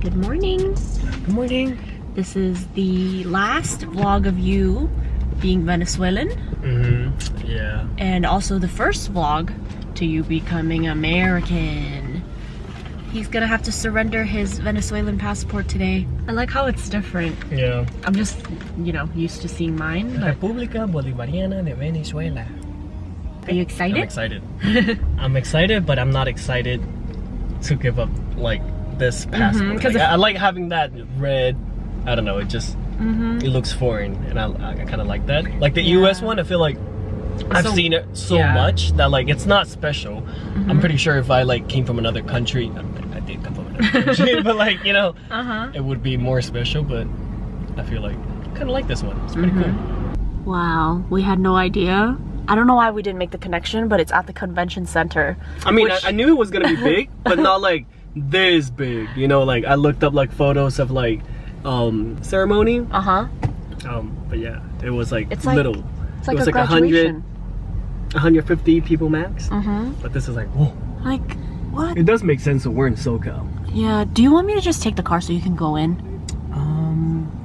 Good morning. Good morning. This is the last vlog of you being Venezuelan. Yeah. And also the first vlog to you becoming American. He's gonna have to surrender his Venezuelan passport today. I like how it's different. Yeah. I'm just, you know, used to seeing mine. But... República Bolivariana de Venezuela. Are you excited? I'm excited. I'm excited, but I'm not excited to give up like this passport. Like, I like having that red. I don't know. It just it looks foreign, and I kind of like that. Like the U.S. one, I feel like I've seen it so much that like it's not special. I'm pretty sure if I like came from another country, I did come from another country, but like you know, it would be more special. But I feel like I kind of like this one. It's pretty cool. Wow, we had no idea. I don't know why we didn't make the connection, but it's at the convention center. I mean, I knew it was gonna be big, but not like this big. You know, like I looked up like photos of like ceremony. But yeah, it was like it's little. Like, it's like it was a like graduation. 150 people max. But this is like, whoa. Like, what? It does make sense that we're in SoCal. Yeah. Do you want me to just take the car so you can go in?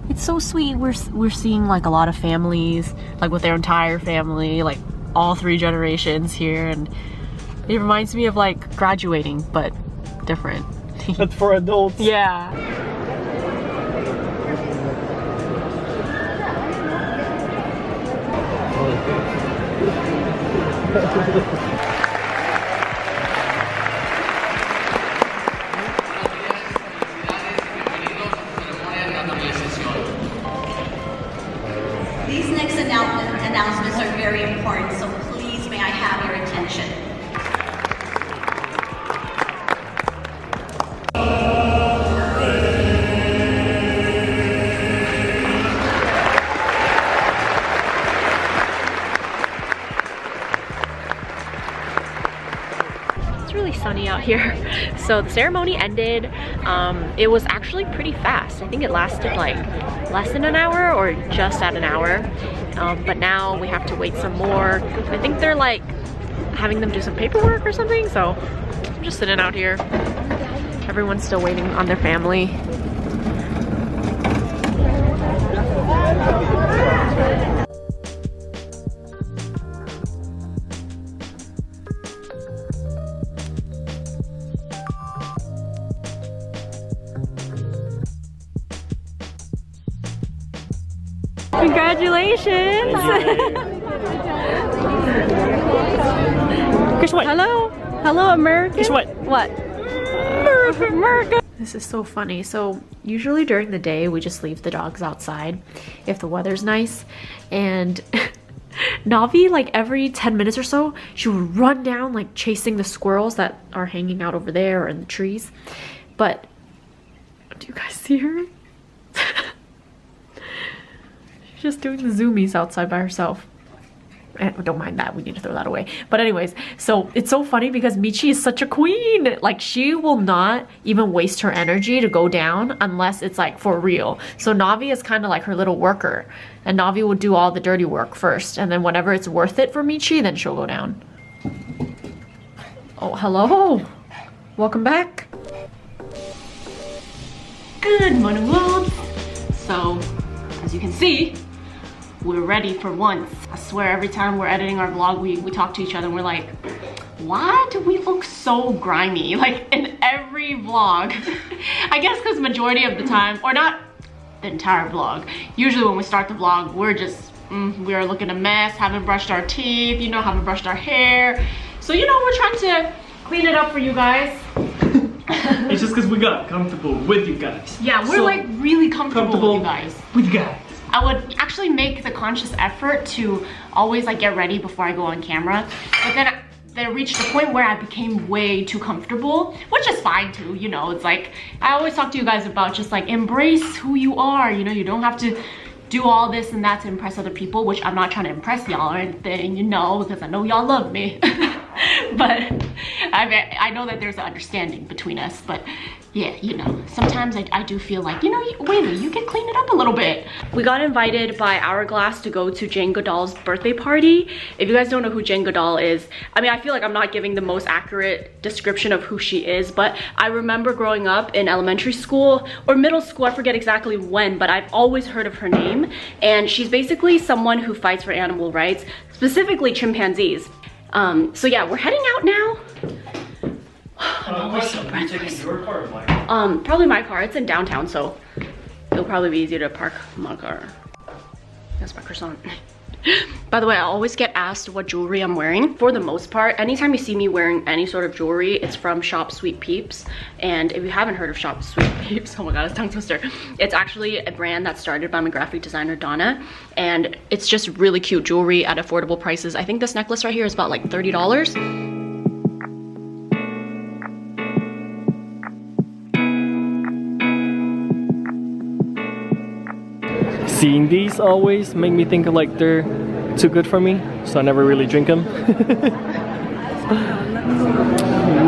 It's so sweet. We're seeing like a lot of families, like with their entire family, like all 3 generations here, and it reminds me of like graduating, but different. But for adults. Yeah. These next announcements are very important, so please may I have your attention. It's really sunny out here. So the ceremony ended. It was actually pretty fast. I think it lasted like less than an hour or just at an hour. But now we have to wait some more. I think they're like having them do some paperwork or something. So I'm just sitting out here. Everyone's still waiting on their family. Congratulations! Guess what? Hello? Hello, America? Guess what? What? America! This is so funny. So usually during the day, we just leave the dogs outside if the weather's nice. And Navi, like every 10 minutes or so, she would run down like chasing the squirrels that are hanging out over there or in the trees. But do you guys see her? Just doing the zoomies outside by herself. Don't mind that, we need to throw that away. But anyways, so it's so funny because Michi is such a queen. Like she will not even waste her energy to go down unless it's like for real. So Navi is kind of like her little worker, and Navi will do all the dirty work first, and then whenever it's worth it for Michi, then she'll go down. Oh, hello. Welcome back. Good morning, world. So as you can see, we're ready for once. I swear every time we're editing our vlog, we talk to each other and we're like, why do we look so grimy? Like in every vlog. I guess because majority of the time, or not the entire vlog, usually when we start the vlog, we're just, we're looking a mess, haven't brushed our teeth, you know, haven't brushed our hair. So, you know, we're trying to clean it up for you guys. It's just because we got comfortable with you guys. Yeah, we're so like really comfortable with you guys. With you guys. I would actually make the conscious effort to always like get ready before I go on camera, but then there reached a point where I became way too comfortable, which is fine too, you know. It's like I always talk to you guys about just like embrace who you are, you know. You don't have to do all this and that to impress other people, which I'm not trying to impress y'all or anything, you know, because I know y'all love me. But I know that there's an understanding between us, but yeah, you know, sometimes I do feel like, you know, Weylie, you can clean it up a little bit. We got invited by Hourglass to go to Jane Goodall's birthday party. If you guys don't know who Jane Goodall is, I mean, I feel like I'm not giving the most accurate description of who she is, but I remember growing up in elementary school or middle school, I forget exactly when, but I've always heard of her name. And she's basically someone who fights for animal rights, specifically chimpanzees. So yeah, we're heading out now. Probably my car. It's in downtown, so it'll probably be easier to park my car. That's my croissant. By the way, I always get asked what jewelry I'm wearing. For the most part, anytime you see me wearing any sort of jewelry, it's from Shop Sweet Peeps. And if you haven't heard of Shop Sweet Peeps, oh my god, it's tongue twister. It's actually a brand that's started by my graphic designer, Donna. And it's just really cute jewelry at affordable prices. I think this necklace right here is about like $30. Seeing these always make me think of like they're too good for me, so I never really drink them.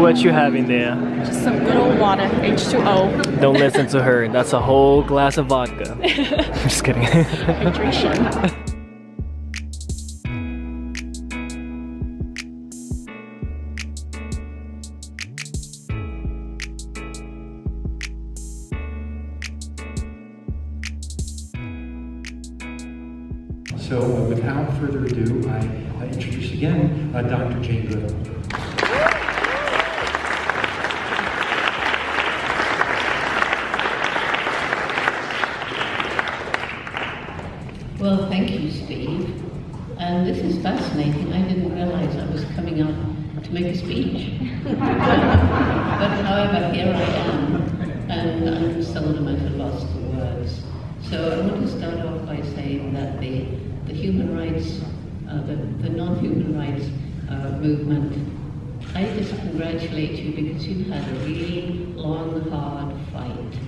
What you having there? Just some good old water, H2O. Don't listen to her, that's a whole glass of vodka. I'm just kidding. Hydration. So without further ado, I introduce again Dr. Jane Goodall. Well, thank you, Steve. And this is fascinating. I didn't realize I was coming up to make a speech. But however, here I am, and I'm seldom at a loss for words. So I want to start off by saying that the human rights, the non-human rights movement, I just congratulate you because you've had a really long, hard fight,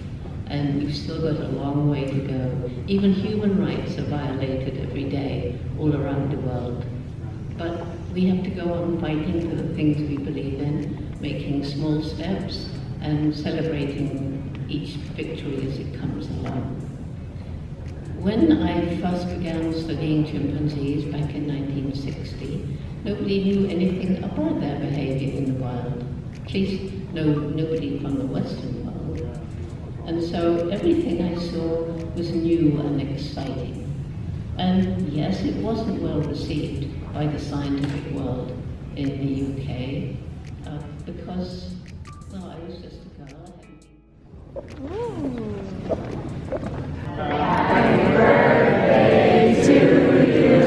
and you've still got a long way to go. Even human rights are violated every day all around the world. But we have to go on fighting for the things we believe in, making small steps and celebrating each victory as it comes along. When I first began studying chimpanzees back in 1960, nobody knew anything about their behavior in the wild, at least nobody from the Western world. And so everything I saw was new and exciting. And yes, it wasn't well received by the scientific world in the UK because, well, I was just a girl. Happy birthday to you.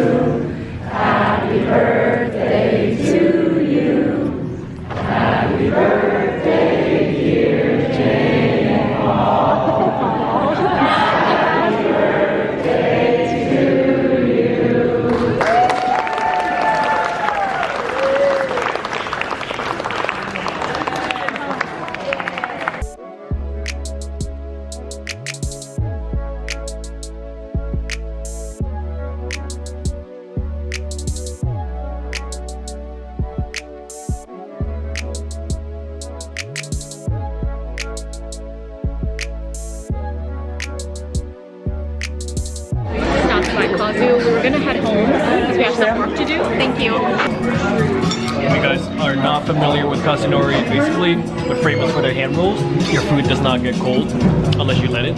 Happy birthday to you. Happy birthday, dear Jane Goodall. Happy birthday to you. We were gonna head home because we have some work to do. Thank you. If you guys are not familiar with Casanori, basically what famous for their hand rolls, your food does not get cold unless you let it.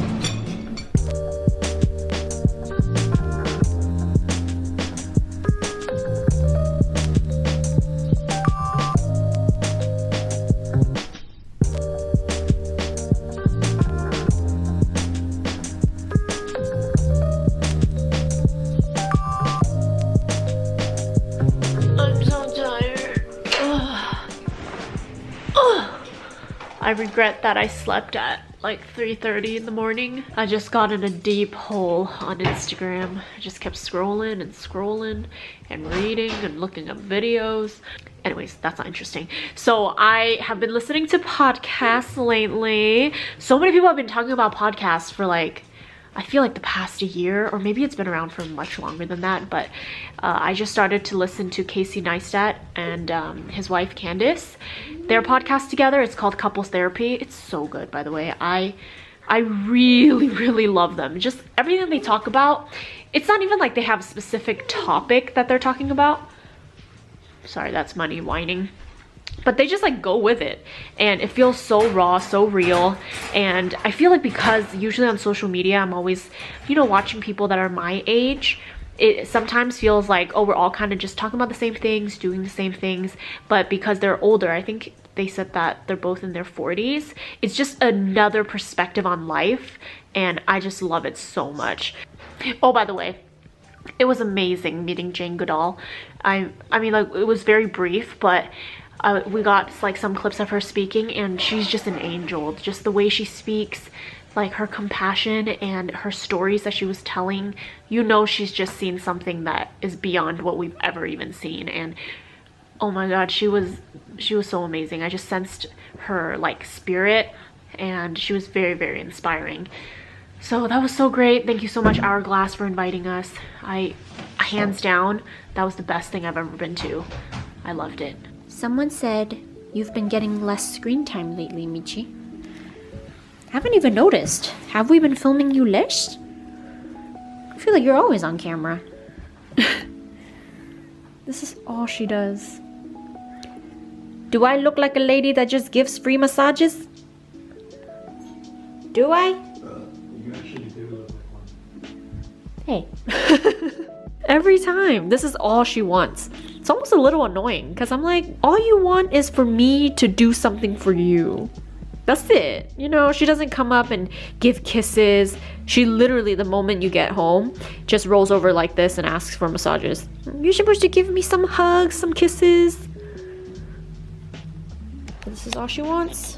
I regret that I slept at like 3:30 in the morning. I just got in a deep hole on Instagram. I just kept scrolling and scrolling and reading and looking up videos. Anyways, that's not interesting. So I have been listening to podcasts lately. So many people have been talking about podcasts for like I feel like the past year, or maybe it's been around for much longer than that, but I just started to listen to Casey Neistat and his wife Candace, their podcast together. It's called Couples Therapy. It's so good, by the way. I really love them. Just everything they talk about, it's not even like they have a specific topic that they're talking about. Sorry, that's Money whining. But they just like go with it, and it feels so raw, so real. And I feel like because usually on social media I'm always, you know, watching people that are my age, it sometimes feels like, oh, we're all kind of just talking about the same things, doing the same things. But because they're older, I think they said that they're both in their 40s, it's just another perspective on life, and I just love it so much. Oh, by the way, it was amazing meeting Jane Goodall. I mean, like, it was very brief, but we got like some clips of her speaking, and she's just an angel. Just the way she speaks, like her compassion and her stories that she was telling, you know, she's just seen something that is beyond what we've ever even seen. And oh my god, she was so amazing. I just sensed her like spirit, and she was very inspiring. So that was so great. Thank you so much, Hourglass, for inviting us. Hands down, that was the best thing I've ever been to. I loved it. Someone said you've been getting less screen time lately, Michi. Haven't even noticed. Have we been filming you less? I feel like you're always on camera. This is all she does. Do I look like a lady that just gives free massages? Do I? You actually do look like one. Hey. Every time. This is all she wants. It's almost a little annoying because I'm like, all you want is for me to do something for you. That's it. You know, she doesn't come up and give kisses. She literally, the moment you get home, just rolls over like this and asks for massages. You're supposed to give me some hugs, some kisses. This is all she wants.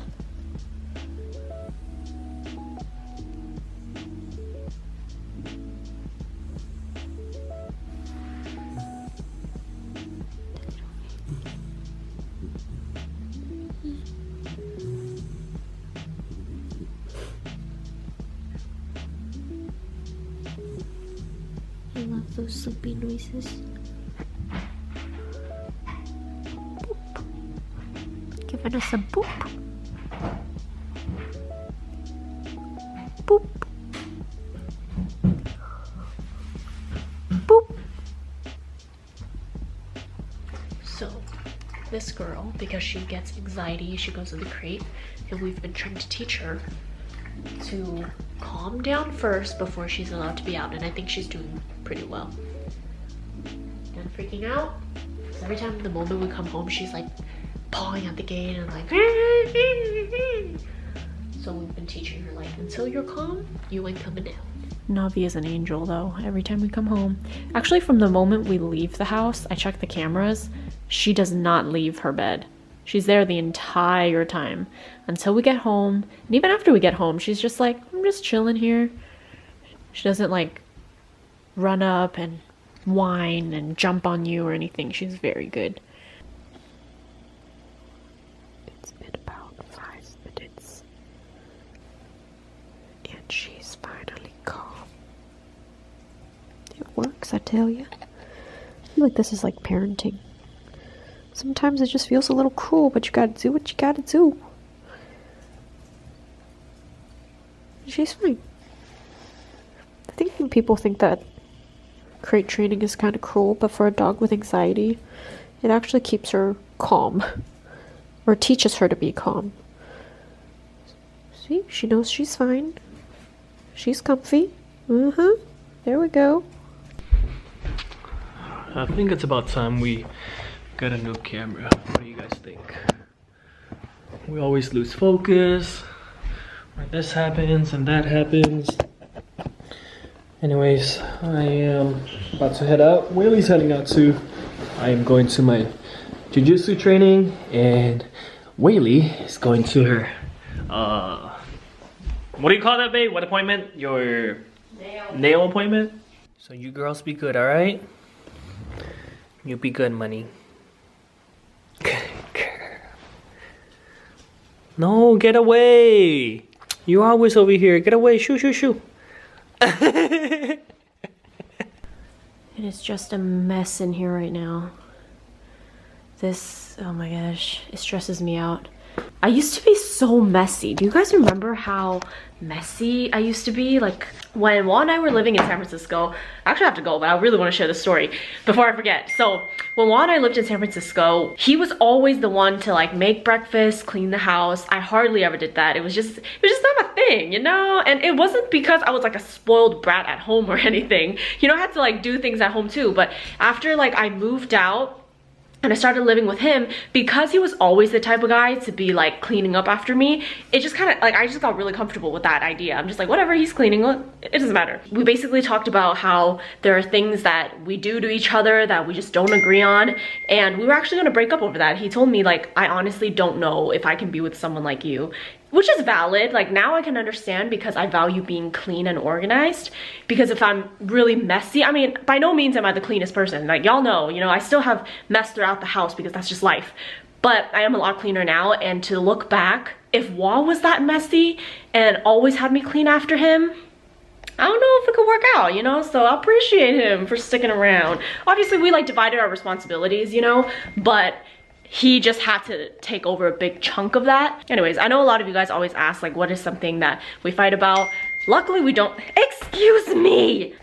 I love those sleepy noises. Boop. Giving us a boop. Boop. Boop. So this girl, because she gets anxiety, she goes in the crate, and we've been trying to teach her to calm down first before she's allowed to be out, and I think she's doing pretty well. Done freaking out? Because every time, the moment we come home, she's like pawing at the gate and like so we've been teaching her like, until you're calm, you ain't coming down. Navi is an angel though, every time we come home. Actually, from the moment we leave the house, I check the cameras, she does not leave her bed. She's there the entire time until we get home. And even after we get home, she's just like, I'm just chilling here. She doesn't like run up and whine and jump on you or anything. She's very good. It's been about 5 minutes. And she's finally calm. It works, I tell you. I feel like this is like parenting. Sometimes it just feels a little cruel, but you gotta do what you gotta do. She's fine. I think when people think that crate training is kind of cruel, but for a dog with anxiety, it actually keeps her calm. Or teaches her to be calm. See, she knows she's fine. She's comfy. There we go. I think it's about time we got a new camera. What do you guys think? We always lose focus, or this happens and that happens. Anyways, I am about to head out. Weylie's heading out too. I am going to my jiu-jitsu training, and Weylie is going to her what do you call that, babe? What appointment? Your nail appointment? So you girls be good, alright? You be good, money. No, get away! You're always over here. Get away. Shoo, shoo, shoo. It is just a mess in here right now. This, oh my gosh, it stresses me out. I used to be so messy. Do you guys remember how messy I used to be? Like when Juan and I were living in San Francisco, I actually have to go, but I really want to share this story before I forget. So when Juan and I lived in San Francisco, he was always the one to like make breakfast, clean the house. I hardly ever did that. It was just not my thing, you know? And it wasn't because I was like a spoiled brat at home or anything. You know, I had to like do things at home too. But after like I moved out, and I started living with him, because he was always the type of guy to be like cleaning up after me, it just kind of like, I just got really comfortable with that idea. I'm just like, whatever, he's cleaning, it doesn't matter. We basically talked about how there are things that we do to each other that we just don't agree on, and we were actually gonna break up over that. He told me like, I honestly don't know if I can be with someone like you. Which is valid. Like now I can understand, because I value being clean and organized. Because if I'm really messy, I mean, by no means am I the cleanest person. Like y'all know, you know, I still have mess throughout the house because that's just life. But I am a lot cleaner now, and to look back, if Wall was that messy and always had me clean after him, I don't know if it could work out, you know? So I appreciate him for sticking around. Obviously we like divided our responsibilities, you know, but he just had to take over a big chunk of that. Anyways, I know a lot of you guys always ask like, what is something that we fight about? Luckily we don't. Excuse me!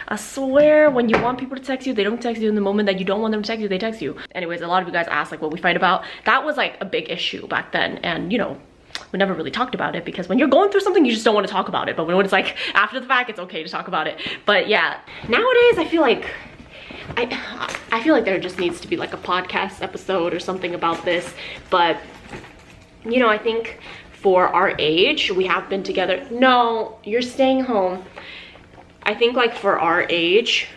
I swear, when you want people to text you, they don't text you. In the moment that you don't want them to text you, they text you. Anyways, a lot of you guys ask like what we fight about. That was like a big issue back then, and you know, we never really talked about it, because when you're going through something, you just don't want to talk about it. But when it's like after the fact, it's okay to talk about it. But yeah, nowadays I feel like I feel like there just needs to be like a podcast episode or something about this. But you know, I think for our age, we have been together. No, you're staying home. I think like for our age,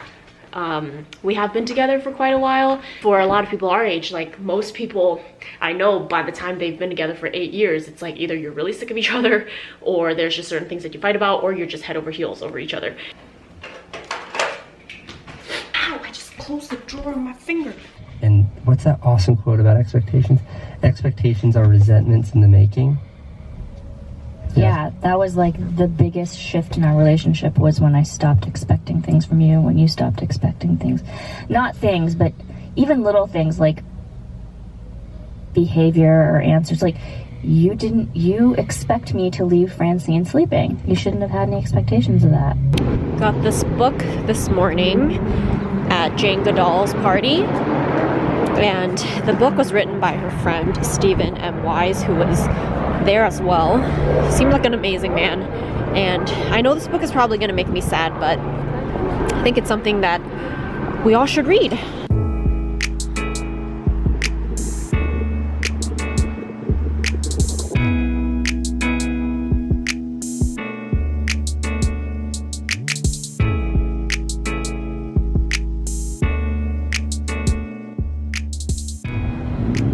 we have been together for quite a while. For a lot of people our age, like most people I know, by the time they've been together for 8 years, it's like either you're really sick of each other, or there's just certain things that you fight about, or you're just head over heels over each other. Close the drawer on my finger. And what's that awesome quote about expectations? Expectations are resentments in the making. Yeah, that was like the biggest shift in our relationship, was when I stopped expecting things from you, when you stopped expecting things. Not things, but even little things like behavior or answers. Like you expect me to leave Francine sleeping. You shouldn't have had any expectations of that. Got this book this morning at Jane Goodall's party, and the book was written by her friend Stephen M. Wise, who was there as well. He seemed like an amazing man, and I know this book is probably going to make me sad, but I think it's something that we all should read.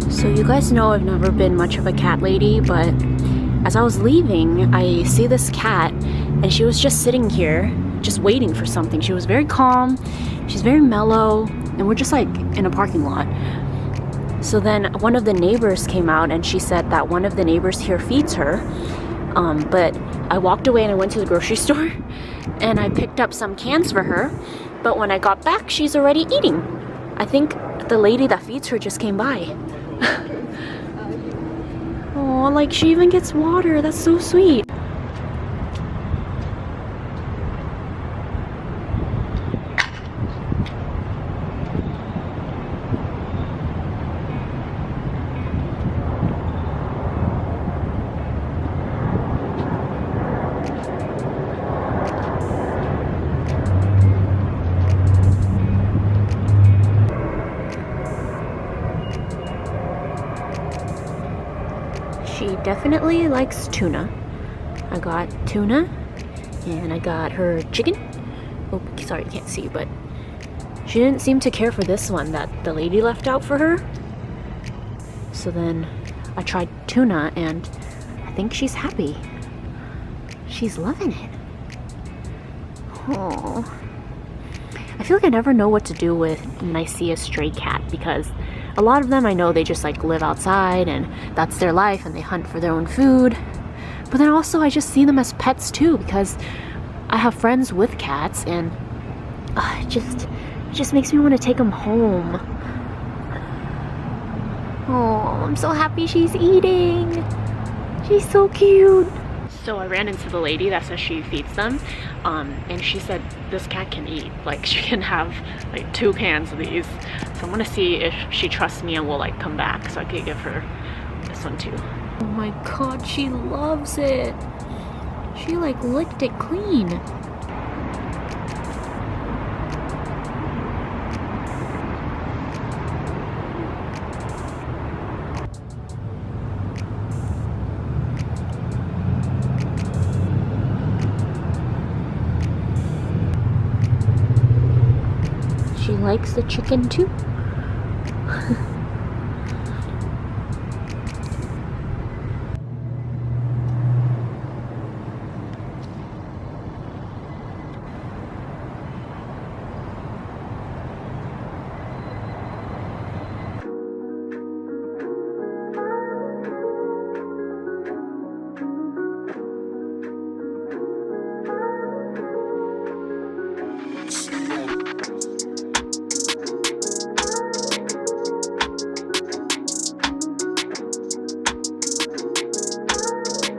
So you guys know I've never been much of a cat lady, but as I was leaving, I see this cat, and she was just sitting here, just waiting for something. She was very calm, she's very mellow, and we're just like in a parking lot. So then one of the neighbors came out, and she said that one of the neighbors here feeds her. But I walked away and I went to the grocery store, and I picked up some cans for her, but when I got back, she's already eating. I think the lady that feeds her just came by. Oh, like she even gets water. That's so sweet. She definitely likes tuna. I got tuna, and I got her chicken. Oh, sorry, you can't see, but she didn't seem to care for this one that the lady left out for her. So then I tried tuna, and I think she's happy. She's loving it. Oh, I feel like I never know what to do when I see a stray cat, because a lot of them I know they just like live outside and that's their life and they hunt for their own food. But then also I just see them as pets too, because I have friends with cats, and it just makes me want to take them home. Oh, I'm so happy she's eating. She's so cute. So I ran into the lady that says she feeds them, and she said this cat can eat. Like, she can have like 2 cans of these. So I'm gonna see if she trusts me and will like come back so I could give her this one too. Oh my god, she loves it. She like licked it clean. She likes the chicken too.